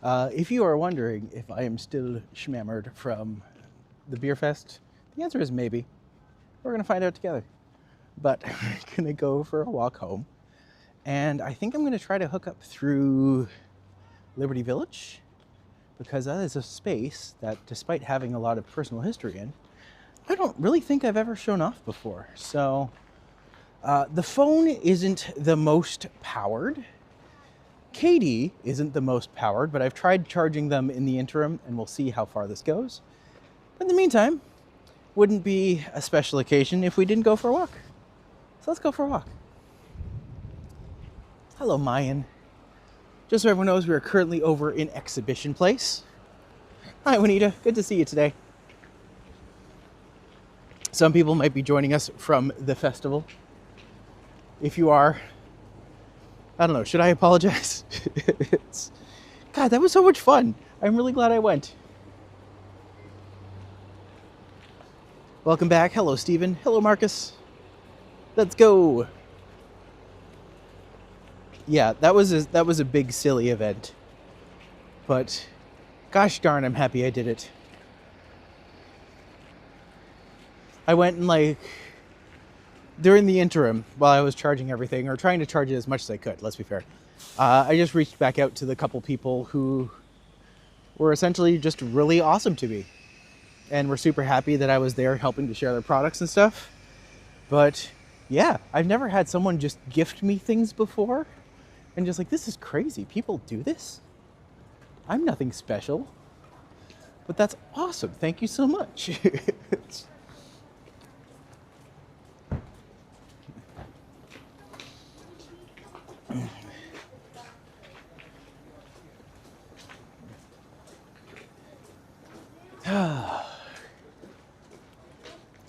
If you are wondering if I am still schmammered from the Beerfest, the answer is maybe. We're going to find out together. But I'm going to go for a walk home. And I think I'm going to try to hook up through Liberty Village, because that is a space that, despite having a lot of personal history in, I don't really think I've ever shown off before. So the phone isn't the most powered. Katie isn't the most powered, but I've tried charging them in the interim, and we'll see how far this goes. But in the meantime, wouldn't be a special occasion if we didn't go for a walk. So let's go for a walk. Hello, Mayan. Just so everyone knows, we are currently over in Exhibition Place. Hi, Juanita. Good to see you today. Some people might be joining us from the festival. If you are, I don't know, should I apologize? God, that was so much fun. I'm really glad I went. Welcome back. Hello, Stephen. Hello, Marcus. Let's go. Yeah, that was a big, silly event. But gosh darn, I'm happy I did it. I went and during the interim, while I was charging everything, or trying to charge it as much as I could, let's be fair, I just reached back out to the couple people who were essentially just really awesome to me. And were super happy that I was there helping to share their products and stuff. But yeah, I've never had someone just gift me things before. And just like, this is crazy. People do this? I'm nothing special. But that's awesome. Thank you so much.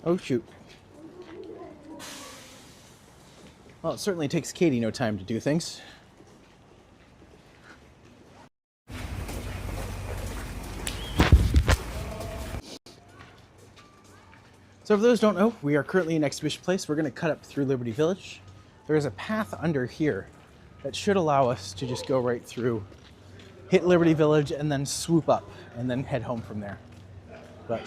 Oh, shoot. Well, it certainly takes Katie no time to do things. So for those who don't know, we are currently in Exhibition Place. We're going to cut up through Liberty Village. There is a path under here that should allow us to just go right through, hit Liberty Village, and then swoop up, and then head home from there. But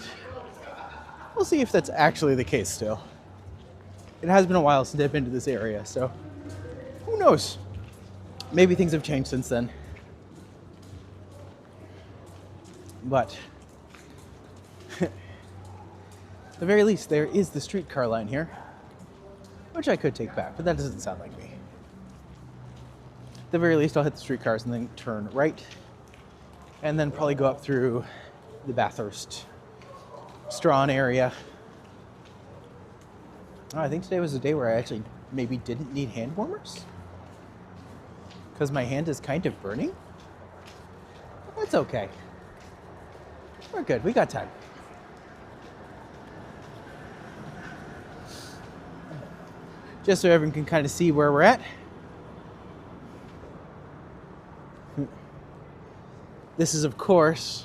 we'll see if that's actually the case still. It has been a while since I've been to this area, so who knows? Maybe things have changed since then. But at the very least, there is the streetcar line here, which I could take back, but that doesn't sound like me. At the very least, I'll hit the streetcars and then turn right, and then probably go up through the Bathurst, Strawn area. Oh, I think today was a day where I actually maybe didn't need hand warmers, because my hand is kind of burning. That's okay. We're good. We got time. Just so everyone can kind of see where we're at. This is, of course,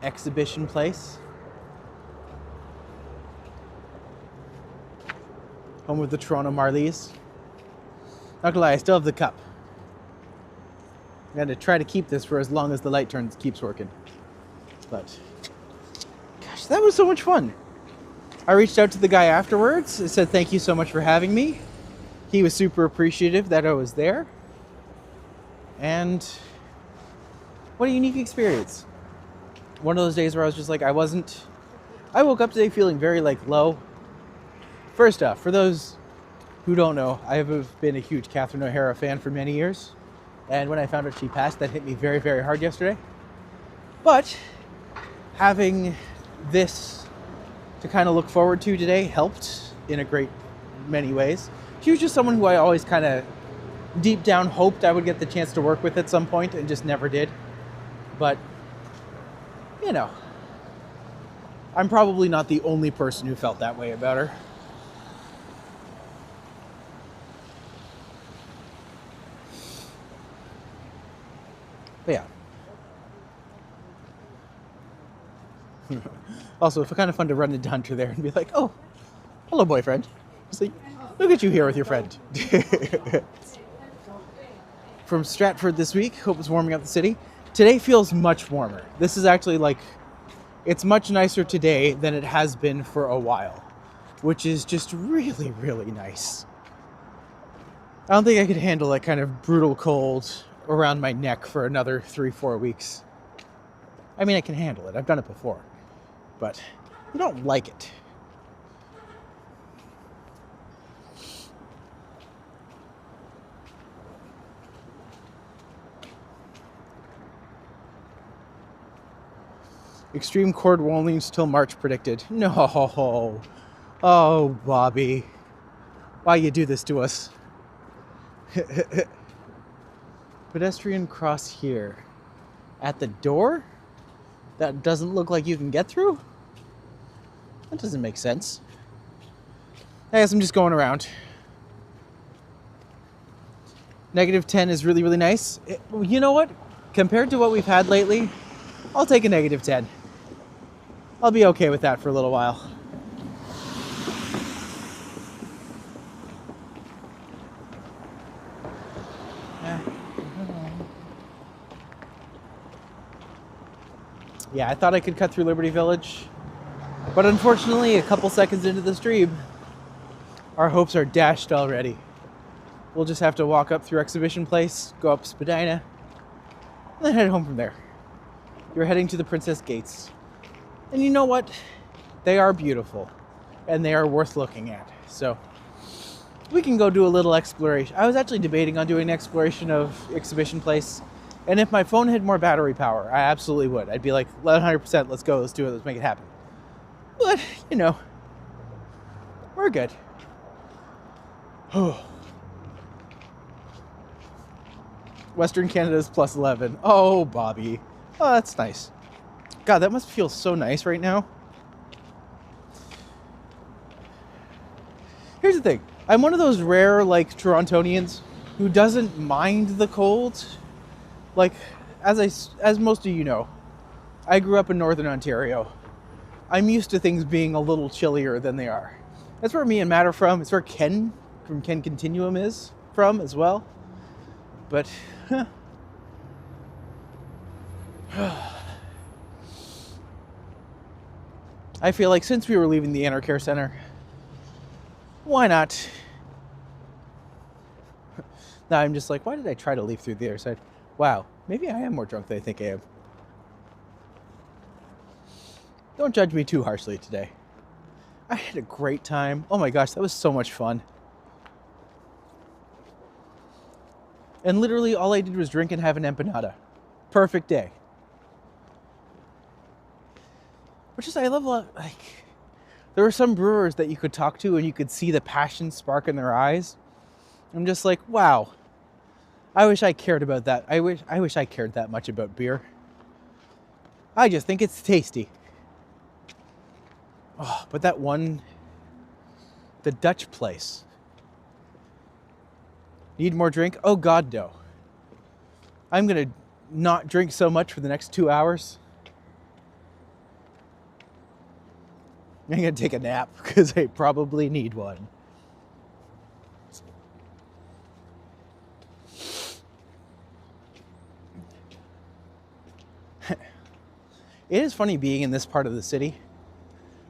Exhibition Place. Home of the Toronto Marlies. Not gonna lie, I still have the cup. I gotta try to keep this for as long as the light keeps working. But, gosh, that was so much fun. I reached out to the guy afterwards. I said, thank you so much for having me. He was super appreciative that I was there. And what a unique experience. One of those days where I was just like, I woke up today feeling very low. First off, for those who don't know, I have been a huge Catherine O'Hara fan for many years. And when I found out she passed, that hit me very, very hard yesterday. But having this to kind of look forward to today helped in a great many ways. She was just someone who I always kind of deep down hoped I would get the chance to work with at some point and just never did. But, you know, I'm probably not the only person who felt that way about her. But yeah. Also, it's kind of fun to run into Hunter there and be like, oh, hello, boyfriend. It's like, look at you here with your friend. from Stratford this week. Hope it's warming up the city. Today feels much warmer. This is actually like, it's much nicer today than it has been for a while, which is just really, really nice. I don't think I could handle that kind of brutal cold around my neck for another 3-4 weeks. I mean, I can handle it. I've done it before, but I don't like it. Extreme cold warnings till March predicted. No. Oh, Bobby. Why you do this to us? Pedestrian cross here. At the door? That doesn't look like you can get through? That doesn't make sense. I guess I'm just going around. -10 is really, really nice. You know what? Compared to what we've had lately, I'll take a -10. I'll be okay with that for a little while. Yeah, I thought I could cut through Liberty Village, but unfortunately, a couple seconds into the stream, our hopes are dashed already. We'll just have to walk up through Exhibition Place, go up Spadina, and then head home from there. You're heading to the Princess Gates. And you know what? They are beautiful, and they are worth looking at. So we can go do a little exploration. I was actually debating on doing an exploration of Exhibition Place, and if my phone had more battery power, I absolutely would. I'd be like, 100%, let's go, let's do it, let's make it happen. But, you know, we're good. Western Canada's +11. Oh, Bobby. Oh, that's nice. God, that must feel so nice right now. Here's the thing. I'm one of those rare, like, Torontonians who doesn't mind the cold. Like, as most of you know, I grew up in Northern Ontario. I'm used to things being a little chillier than they are. That's where me and Matt are from. It's where Ken from Ken Continuum is from as well. But, I feel like since we were leaving the Inner Care Center, why not? Now I'm just like, why did I try to leave through the other side? Wow, maybe I am more drunk than I think I am. Don't judge me too harshly today. I had a great time. Oh my gosh, that was so much fun. And literally all I did was drink and have an empanada. Perfect day. Which is, I love, like, there were some brewers that you could talk to and you could see the passion spark in their eyes. I'm just like, wow. I wish I cared about that. I wish I cared that much about beer. I just think it's tasty. Oh, but that one, the Dutch place. Need more drink? Oh God, no. I'm gonna not drink so much for the next 2 hours. I'm gonna take a nap because I probably need one. It is funny being in this part of the city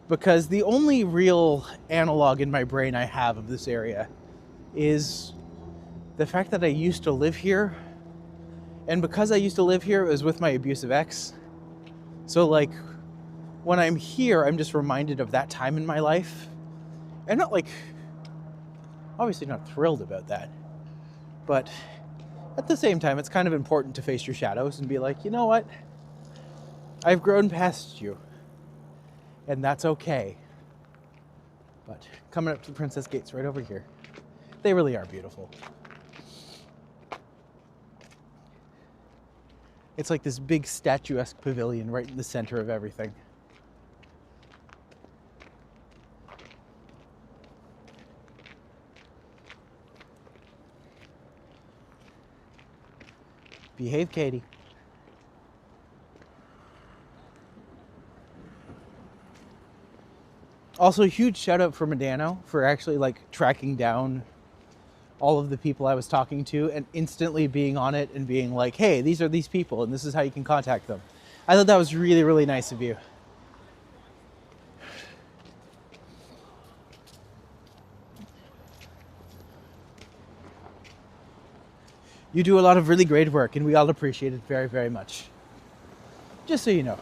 because the only real analog in my brain I have of this area is the fact that I used to live here. And because I used to live here, it was with my abusive ex. So like, when I'm here, I'm just reminded of that time in my life. And not like, obviously not thrilled about that. But at the same time, it's kind of important to face your shadows and be like, you know what? I've grown past you. And that's okay. But coming up to the Princess Gates right over here. They really are beautiful. It's like this big statuesque pavilion right in the center of everything. Behave, Katie. Also, a huge shout out for Medano for actually like tracking down all of the people I was talking to and instantly being on it and being like, hey, these are these people and this is how you can contact them. I thought that was really, really nice of you. You do a lot of really great work and we all appreciate it very, very much. Just so you know.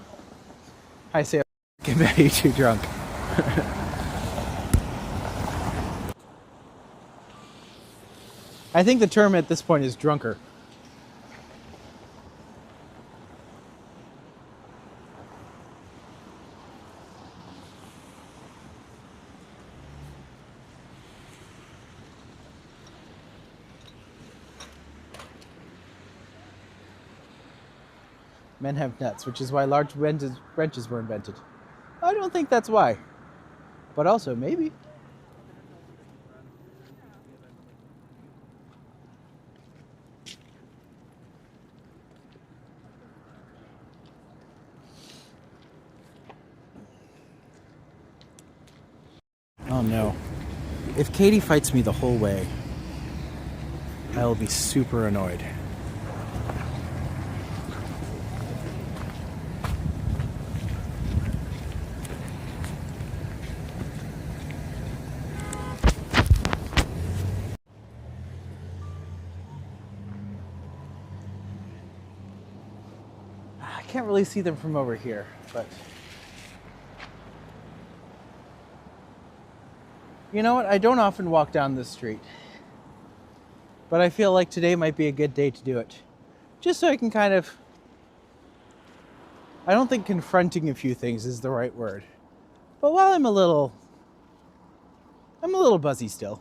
I say I'm very too drunk. I think the term at this point is drunker. Men have nuts, which is why large wrenches were invented. I don't think that's why. But also, maybe. Oh no. If Katie fights me the whole way, I will be super annoyed. I can't really see them from over here, but you know what? I don't often walk down this street, but I feel like today might be a good day to do it. Just so I can kind of, I don't think confronting a few things is the right word, but while I'm a little buzzy still,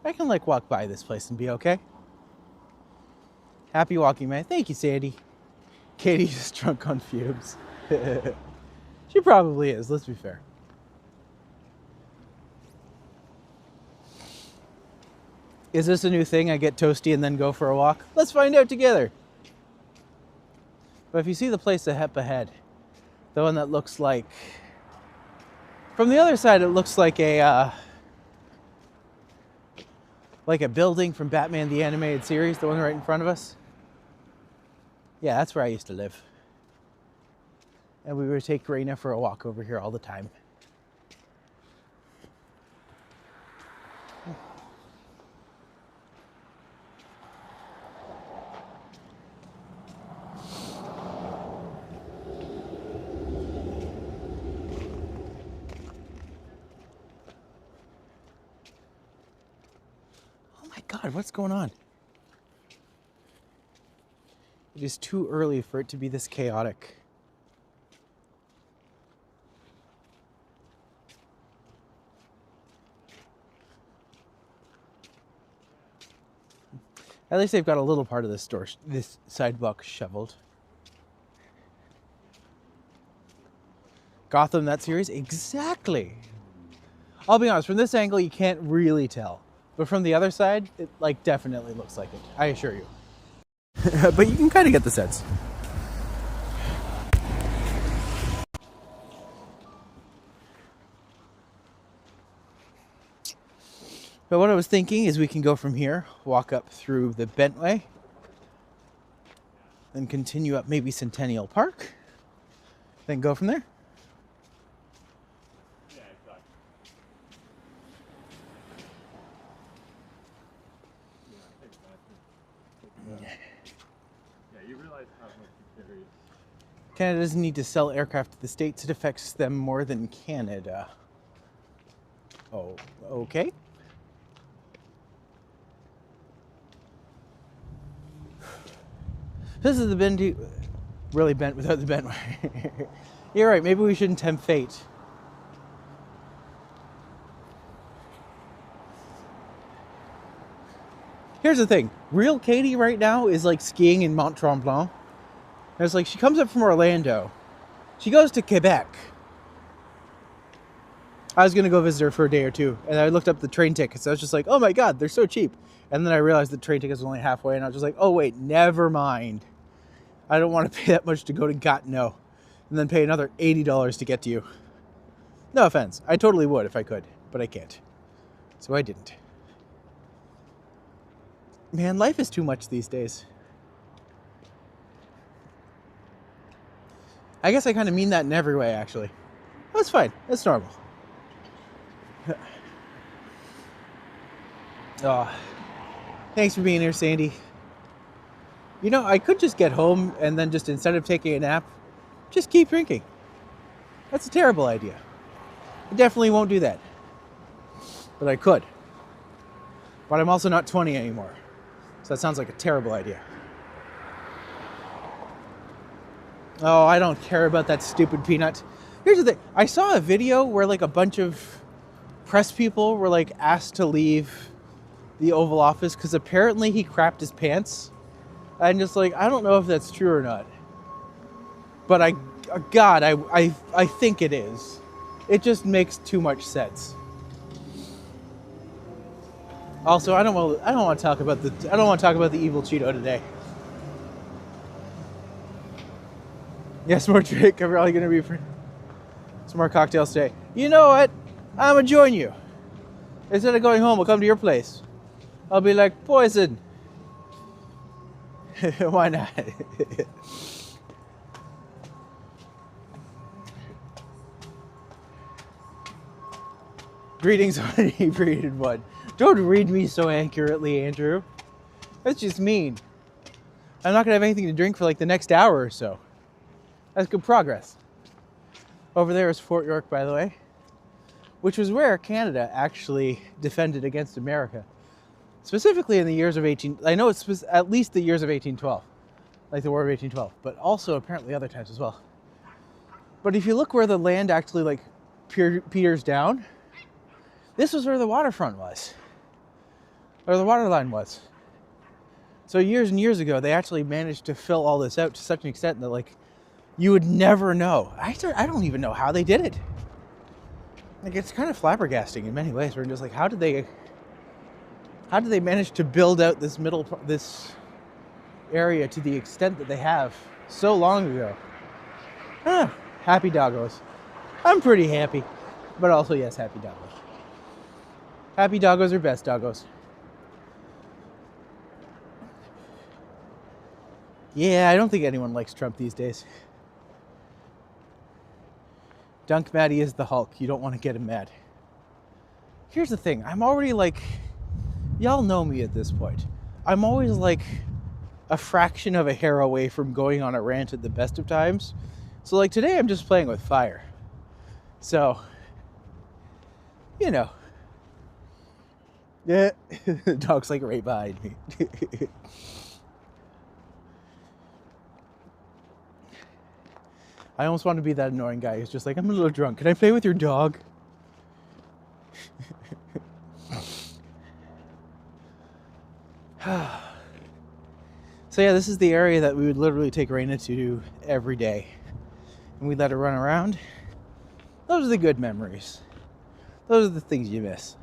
I can like walk by this place and be okay. Happy walking, man. Thank you, Sandy. Katie's just drunk on fumes. She probably is, let's be fair. Is this a new thing? I get toasty and then go for a walk? Let's find out together. But if you see the place up ahead, the one that looks like, from the other side, it looks like a building from Batman the Animated Series, the one right in front of us. Yeah, that's where I used to live. And we would take Raina for a walk over here all the time. Oh my God, what's going on? It is too early for it to be this chaotic. At least they've got a little part of this sidewalk shoveled. Gotham, that series? Exactly. I'll be honest, from this angle you can't really tell. But from the other side, it like definitely looks like it. I assure you. But you can kind of get the sense. But what I was thinking is we can go from here, walk up through the Bentway, then continue up maybe Centennial Park, then go from there. Yeah, exactly. Yeah, you realize how much there is. Canada doesn't need to sell aircraft to the States. It affects them more than Canada. Oh, okay. This is the bendy, really bent without the bent way. You're right, maybe we shouldn't tempt fate. Here's the thing, real Katie right now is like skiing in Mont Tremblant. It's like she comes up from Orlando. She goes to Quebec. I was gonna go visit her for a day or two, and I looked up the train tickets. I was just like, oh my God, they're so cheap. And then I realized the train tickets were only halfway, and I was just like, oh wait, never mind. I don't want to pay that much to go to Gatineau and then pay another $80 to get to you. No offense. I totally would if I could, but I can't. So I didn't. Man, life is too much these days. I guess I kind of mean that in every way, actually. That's fine. That's normal. Oh, thanks for being here, Sandy. You know, I could just get home and then just instead of taking a nap, just keep drinking. That's a terrible idea. I definitely won't do that. But I could. But I'm also not 20 anymore. So that sounds like a terrible idea. Oh, I don't care about that stupid peanut. Here's the thing. I saw a video where like a bunch of press people were like asked to leave the Oval Office because apparently he crapped his pants. I'm just like, I don't know if that's true or not. But I think it is. It just makes too much sense. Also, I don't want to talk about the evil Cheeto today. Yes, more drink. I'm probably gonna be for some more cocktails today. You know what? I'm gonna join you. Instead of going home, I'll come to your place. I'll be like, poison. Why not? Greetings, unebriated one. Don't read me so accurately, Andrew. That's just mean. I'm not gonna have anything to drink for like the next hour or so. That's good progress. Over there is Fort York, by the way, which was where Canada actually defended against America. Specifically in the years of I know it's at least the years of 1812, like the War of 1812, but also apparently other times as well. But if you look where the land actually like peters down, this was where the waterfront was, or the water line was. So years and years ago, they actually managed to fill all this out to such an extent that like you would never know. I don't even know how they did it. Like it's kind of flabbergasting in many ways. We're just like, how did they manage to build out this area to the extent that they have so long ago? Happy doggos. I'm pretty happy, but also yes, happy doggos. Happy doggos are best doggos. Yeah, I don't think anyone likes Trump these days. Dunk Maddie is the Hulk. You don't want to get him mad. Here's the thing. I'm already like, y'all know me at this point. I'm always like a fraction of a hair away from going on a rant at the best of times. So like today I'm just playing with fire. So, you know. Yeah, the dog's like right behind me. I almost want to be that annoying guy who's just like, I'm a little drunk. Can I play with your dog? So yeah, this is the area that we would literally take Raina to every day. And we'd let her run around. Those are the good memories. Those are the things you miss.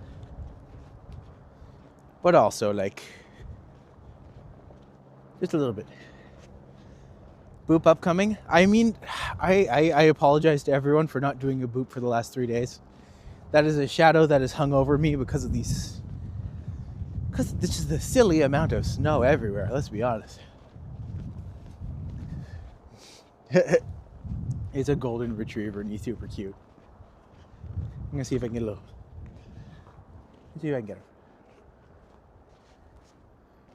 But also, like, just a little bit. Boop upcoming. I mean, I apologize to everyone for not doing a boop for the last 3 days. That is a shadow that has hung over me because this is the silly amount of snow everywhere, let's be honest. It's a golden retriever and he's super cute. I'm gonna see if I can get a little. Let's see if I can get him.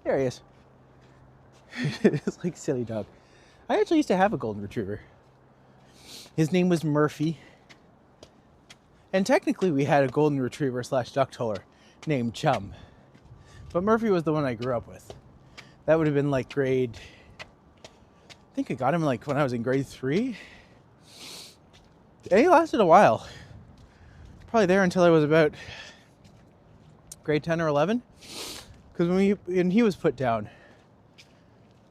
There he is. It's like silly dog. I actually used to have a golden retriever. His name was Murphy. And technically we had a golden retriever / duck toller named Chum. But Murphy was the one I grew up with. That would have been like grade... I think I got him like when I was in grade 3. And he lasted a while. Probably there until I was about grade 10 or 11. Because when he was put down,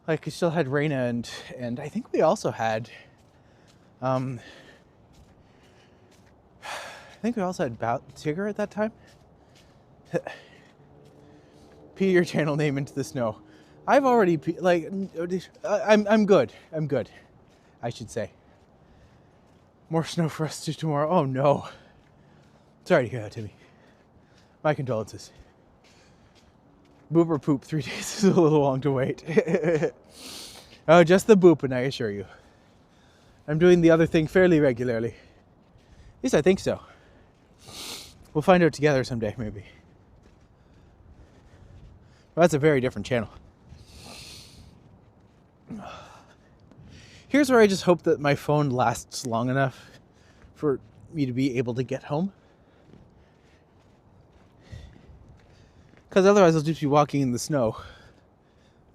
like we still had Raina and I think we also had Tigger at that time. Pee your channel name into the snow. I've already I'm good. I should say. More snow for us to tomorrow. Oh no. Sorry to hear that, Timmy. My condolences. Boop or poop, 3 days is a little long to wait. Oh, just the booping, I assure you. I'm doing the other thing fairly regularly. At least I think so. We'll find out together someday, maybe. Well, that's a very different channel. Here's where I just hope that my phone lasts long enough for me to be able to get home. Because otherwise I'll just be walking in the snow.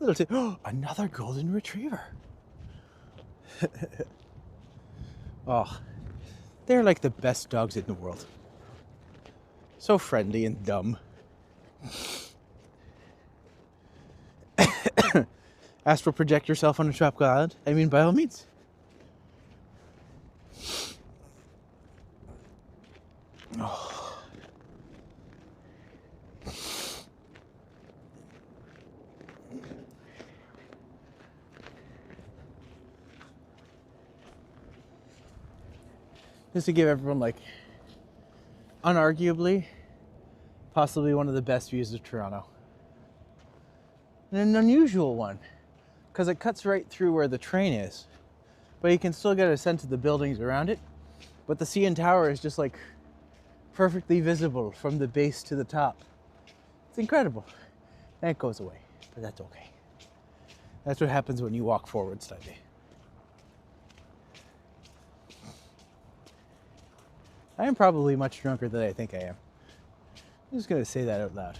Another golden retriever. Oh, they're like the best dogs in the world. So friendly and dumb. Astral project yourself on a tropical island? I mean, by all means. Oh. Just to give everyone, like, unarguably, possibly one of the best views of Toronto. And an unusual one, because it cuts right through where the train is, but you can still get a sense of the buildings around it. But the CN Tower is just like perfectly visible from the base to the top. It's incredible. And it goes away, but that's okay. That's what happens when you walk forward slightly. I am probably much drunker than I think I am. I'm just going to say that out loud.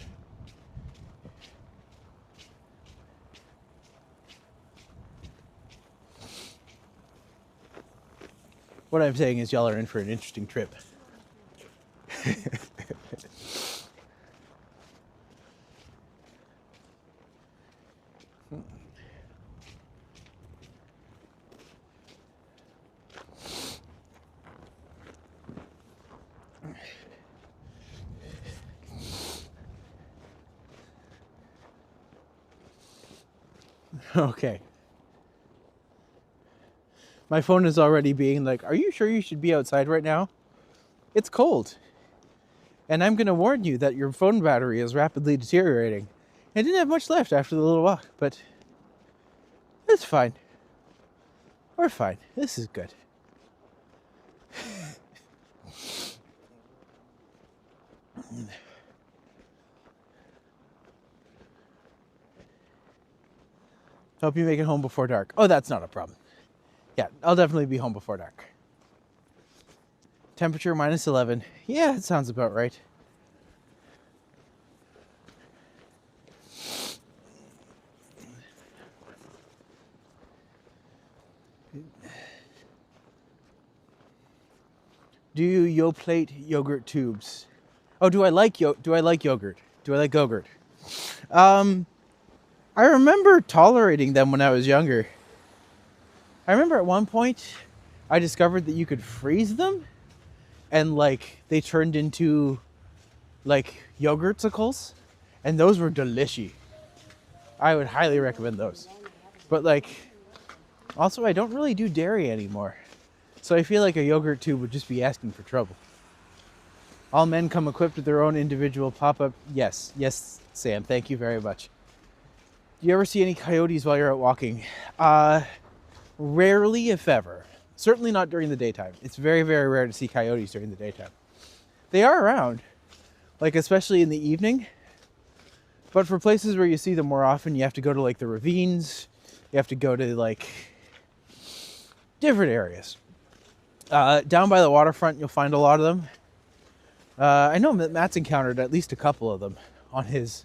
What I'm saying is y'all are in for an interesting trip. Okay. My phone is already being like, are you sure you should be outside right now? It's cold. And I'm going to warn you that your phone battery is rapidly deteriorating. I didn't have much left after the little walk, but it's fine. We're fine. This is good. Hope you make it home before dark. Oh, that's not a problem. Yeah, I'll definitely be home before dark. Temperature -11. Yeah, it sounds about right. Do you Yoplait yogurt tubes? Oh, do I like yogurt? Do I like Go-Gurt? I remember tolerating them when I was younger. I remember at one point I discovered that you could freeze them and like they turned into like yogurtsicles, and those were delicious. I would highly recommend those. But like, also I don't really do dairy anymore. So I feel like a yogurt tube would just be asking for trouble. All men come equipped with their own individual pop-up. Yes, Sam, thank you very much. Do you ever see any coyotes while you're out walking? Rarely, if ever. Certainly not during the daytime. It's very, very rare to see coyotes during the daytime. They are around, like especially in the evening. But for places where you see them more often, you have to go to like the ravines. You have to go to like different areas. Down by the waterfront, you'll find a lot of them. I know that Matt's encountered at least a couple of them on his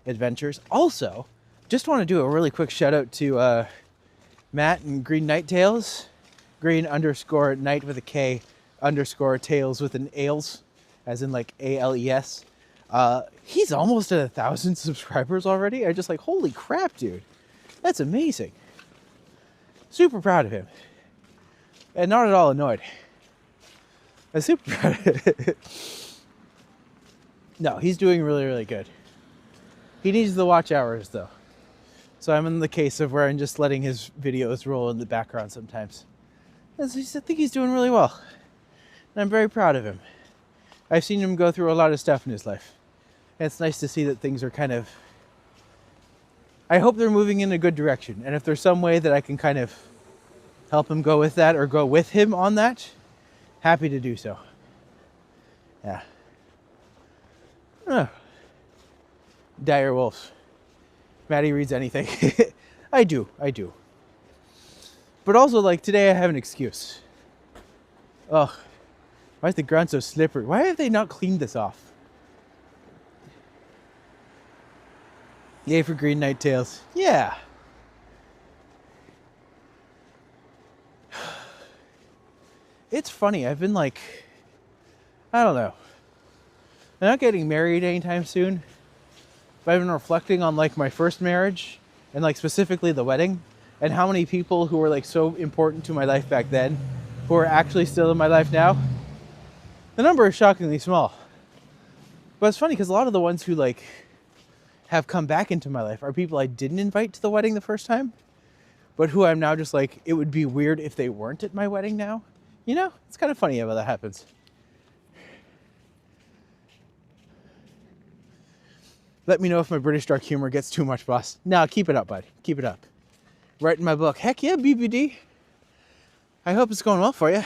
adventures. Also, just want to do a really quick shout out to Matt and Green Night Tails. Green_night with a K _tails with an ales, as in like ALES. He's almost at 1,000 subscribers already. I just like, holy crap, dude. That's amazing. Super proud of him. And not at all annoyed. I'm super proud of it. No, he's doing really, really good. He needs the watch hours though. So I'm in the case of where I'm just letting his videos roll in the background sometimes. I think he's doing really well. And I'm very proud of him. I've seen him go through a lot of stuff in his life. And it's nice to see that things are kind of I hope they're moving in a good direction. And if there's some way that I can kind of help him go with that or go with him on that, happy to do so. Yeah. Dire wolves. Maddie reads anything. I do. But also, like, today I have an excuse. Ugh. Why is the ground so slippery? Why have they not cleaned this off? Yay for green nighttails. Yeah. It's funny. I've been like, I don't know. I'm not getting married anytime soon. But I've been reflecting on like my first marriage and like specifically the wedding and how many people who were like so important to my life back then who are actually still in my life now. The number is shockingly small. But it's funny because a lot of the ones who like have come back into my life are people I didn't invite to the wedding the first time, but who I'm now just like, it would be weird if they weren't at my wedding now. You know, it's kind of funny how that happens. Let me know if my British dark humor gets too much, boss. No, keep it up, bud. Keep it up. Write in my book. Heck yeah, BBD. I hope it's going well for you.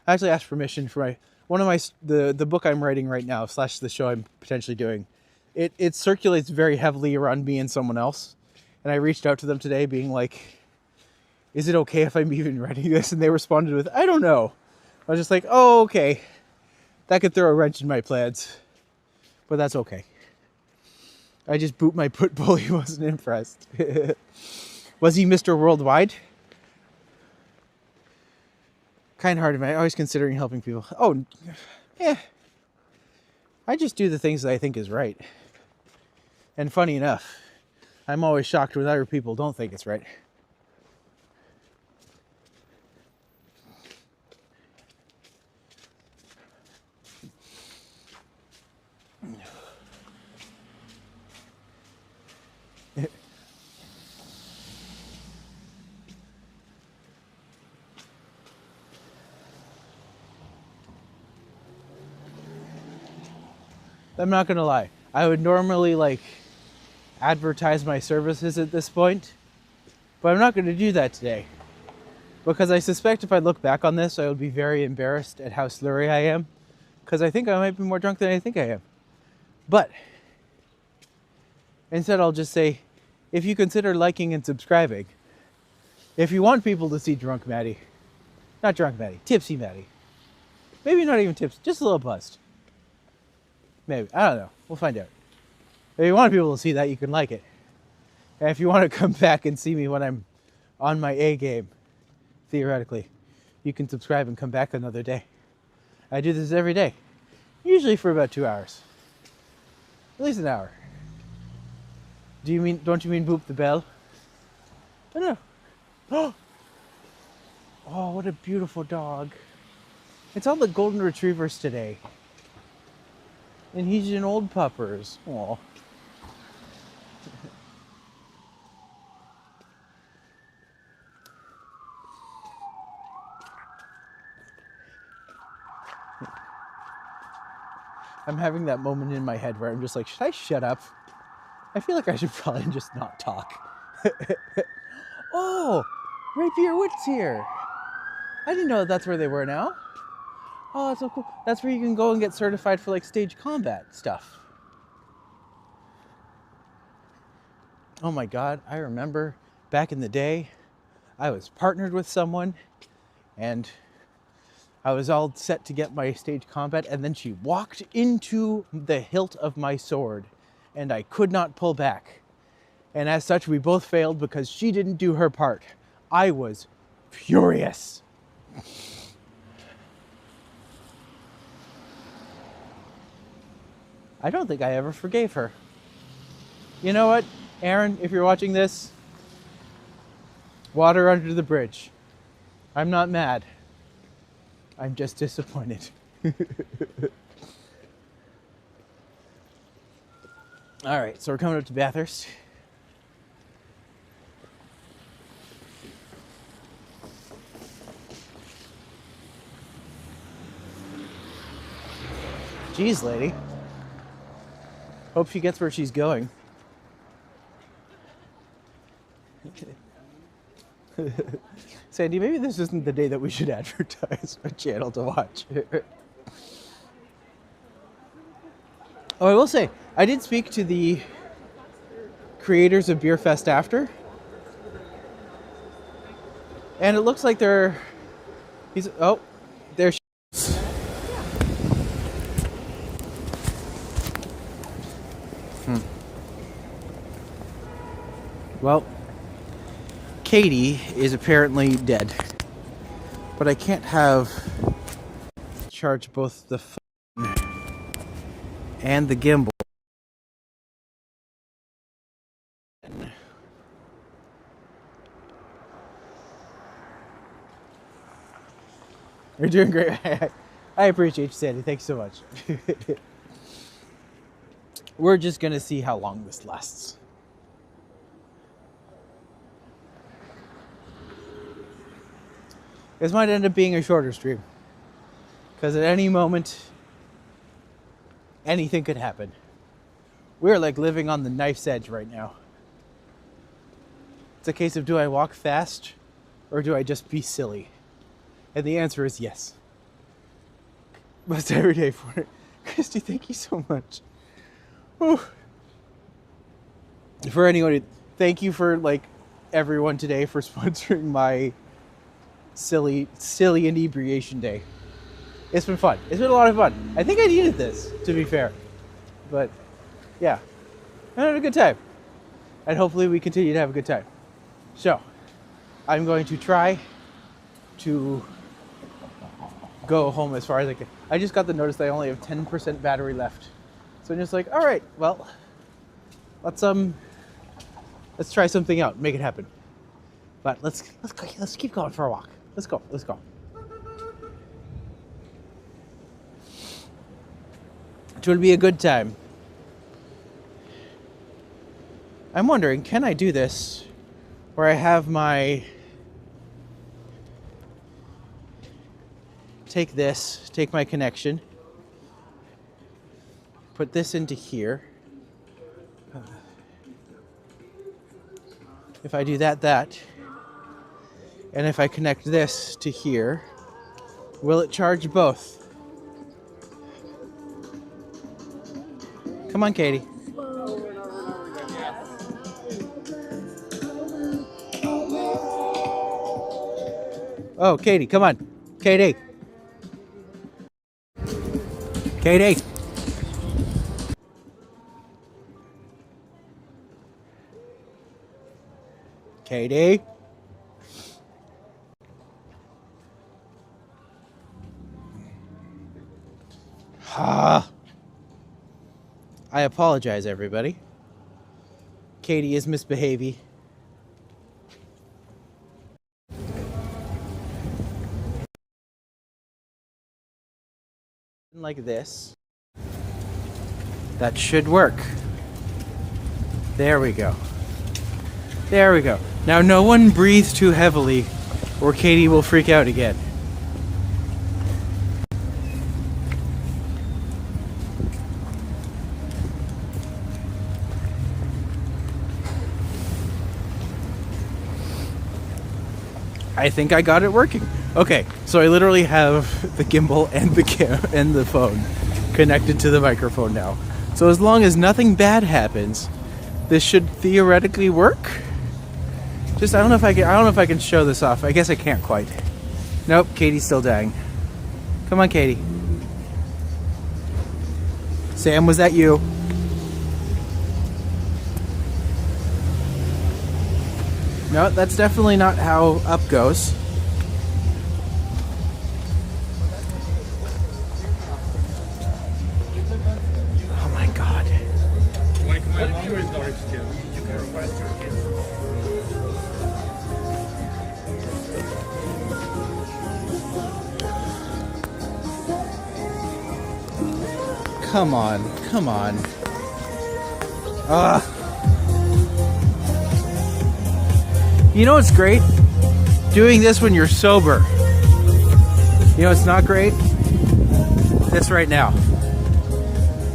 I actually asked permission for the book I'm writing right now / the show I'm potentially doing. It circulates very heavily around me and someone else. And I reached out to them today being like, is it okay if I'm even writing this? And they responded with, I don't know. I was just like, oh, okay. That could throw a wrench in my plans. But that's okay. I just booped my put bull. He wasn't impressed. Was he Mr. Worldwide? Kind-hearted man. Always considering helping people. Oh, yeah. I just do the things that I think is right. And funny enough, I'm always shocked when other people don't think it's right. I'm not gonna lie. I would normally like advertise my services at this point, but I'm not gonna do that today. Because I suspect if I look back on this, I would be very embarrassed at how slurry I am. Because I think I might be more drunk than I think I am. But instead I'll just say, if you consider liking and subscribing, if you want people to see drunk Maddie, not drunk Maddie, tipsy Maddie. Maybe not even tipsy, just a little buzzed. Maybe. I don't know. We'll find out. If you want people to see that, you can like it. And if you want to come back and see me when I'm on my A game, theoretically, you can subscribe and come back another day. I do this every day. Usually for about 2 hours. At least an hour. Don't you mean boop the bell? I don't know. Oh, what a beautiful dog. It's all the golden retrievers today. And he's in old puppers. Aw. I'm having that moment in my head where I'm just like, should I shut up? I feel like I should probably just not talk. Oh, Rapier Wood's here. I didn't know that's where they were now. Oh, that's so cool. That's where you can go and get certified for like stage combat stuff. Oh my God, I remember back in the day, I was partnered with someone and I was all set to get my stage combat, and then she walked into the hilt of my sword and I could not pull back. And as such, we both failed because she didn't do her part. I was furious. I don't think I ever forgave her. You know what, Aaron, if you're watching this, water under the bridge. I'm not mad. I'm just disappointed. All right, so we're coming up to Bathurst. Jeez, lady. Hope she gets where she's going. Sandy, maybe this isn't the day that we should advertise a channel to watch. Oh, I will say, I did speak to the creators of Beerfest after. And it looks like they're Well, Katie is apparently dead. But I can't charge both the phone and the gimbal. You're doing great. I appreciate you, Sandy. Thanks so much. We're just going to see how long this lasts. This might end up being a shorter stream. Because at any moment, anything could happen. We're like living on the knife's edge right now. It's a case of, do I walk fast or do I just be silly? And the answer is yes. Most every day for it. Christy, thank you so much. Whew. For anyone, thank you for everyone today for sponsoring my silly inebriation day. It's been fun. It's been a lot of fun. I think I needed this, to be fair. But yeah, I had a good time. And hopefully we continue to have a good time. So, I'm going to try to go home as far as I can. I just got the notice that I only have 10% battery left. So I'm just like, all right, well, let's try something out, make it happen. But let's keep going for a walk. Let's go. It will be a good time. I'm wondering, can I do this where I have my take my connection, put this into here. If I do that, and if I connect this to here, will it charge both? Come on, Katie. Oh, Katie, come on. Katie. Katie. Katie. I apologize, everybody. Katie is misbehaving. Like this. That should work. There we go. There we go. Now no one breathe too heavily or Katie will freak out again. I think I got it working. Okay, so I literally have the gimbal and the phone connected to the microphone now. So as long as nothing bad happens, this should theoretically work. Just I don't know if I can show this off. I guess I can't quite. Nope, Katie's still dying. Come on, Katie. Sam, was that you? No, that's definitely not how up goes. Oh my god. Come on, come on. You know what's great? Doing this when you're sober. You know what's not great? This right now.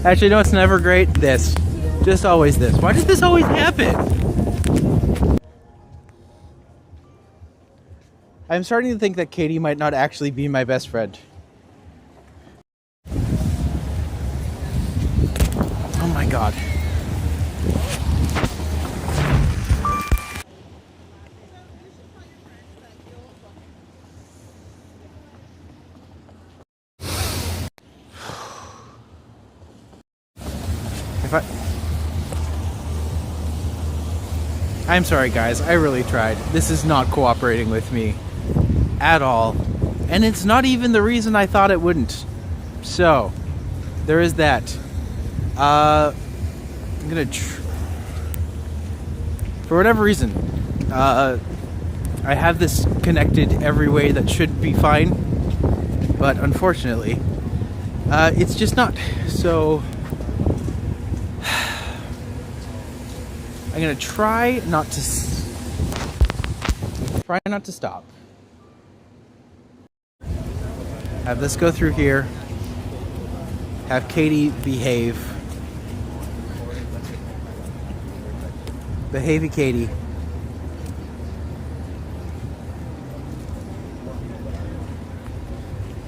Actually, no, it's never great. This. Just always this. Why does this always happen? I'm starting to think that Katie might not actually be my best friend. Oh my god. I'm sorry guys, I really tried. This is not cooperating with me at all. And it's not even the reason I thought it wouldn't. So, there is that. I'm gonna for whatever reason, I have this connected every way that should be fine, but unfortunately, it's just not. So, I'm gonna try not to stop. Have this go through here. Have Katie behave. Behavey Katie.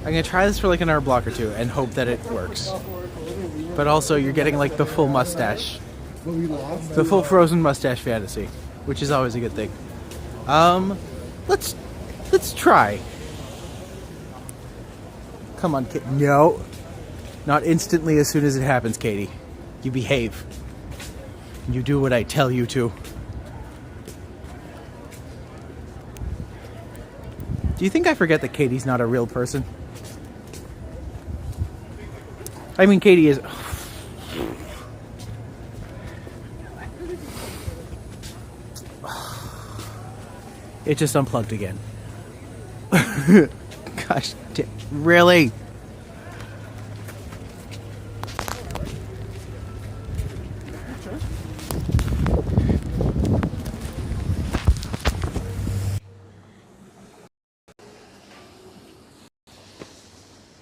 I'm gonna try this for like an hour block or two and hope that it works. But also, you're getting like the full mustache. The full frozen mustache fantasy, which is always a good thing. Let's try. Come on, Katie. No. Not instantly as soon as it happens, Katie. You behave. You do what I tell you to. Do you think I forget that Katie's not a real person? I mean, Katie is... It just unplugged again. Gosh, really?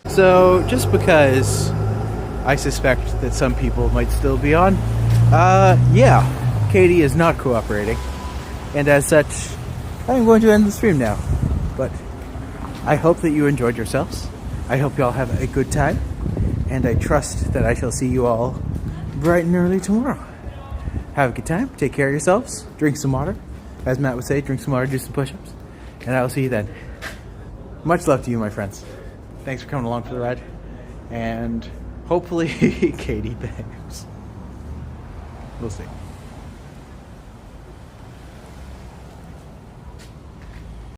So, just because I suspect that some people might still be on, yeah, Katie is not cooperating. And as such, I'm going to end the stream now. But I hope that you enjoyed yourselves. I hope you all have a good time. And I trust that I shall see you all bright and early tomorrow. Have a good time. Take care of yourselves. Drink some water. As Matt would say, drink some water, do some push-ups. And I will see you then. Much love to you, my friends. Thanks for coming along for the ride. And hopefully Katie behaves. We'll see.